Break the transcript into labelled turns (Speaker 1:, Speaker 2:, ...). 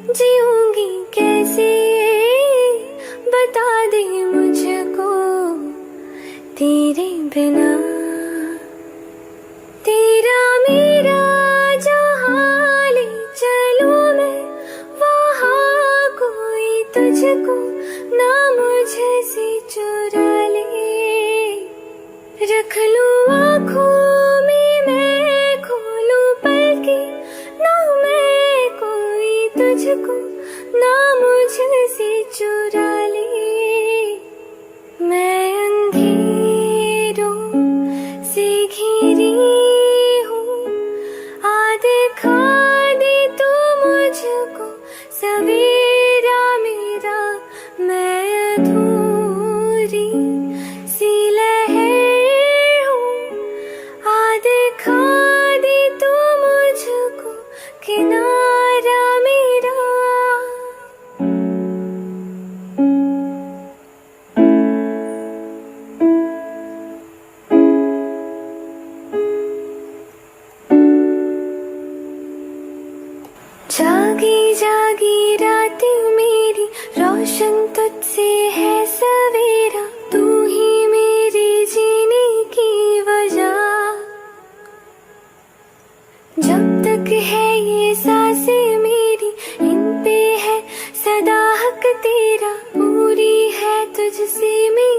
Speaker 1: जीऊंगी कैसे बता दे मुझको तेरे बिना। तेरा मेरा जहाँ ले चलूं मैं वहाँ कोई तुझको ना मुझसे चुरा ले। रख लूं आँखों में मैं खोलूं पलके ना मैं कोई तुझको ना मुझसे चुरा ले। मैं अंधेरों से घिरी हूँ आ दिखा दे तू मुझको सवेरा मेरा। मैं अधूरी सी लहर हूँ आ दिखा दे तू मुझको किनारा मेरा। जागी जागी रातें मेरी रोशन तुझसे है सवेरा। तू ही मेरी जीने की वजह। जब तक है ये सांसें मेरी इन पे है सदा हक तेरा। पूरी है तुझसे मेरी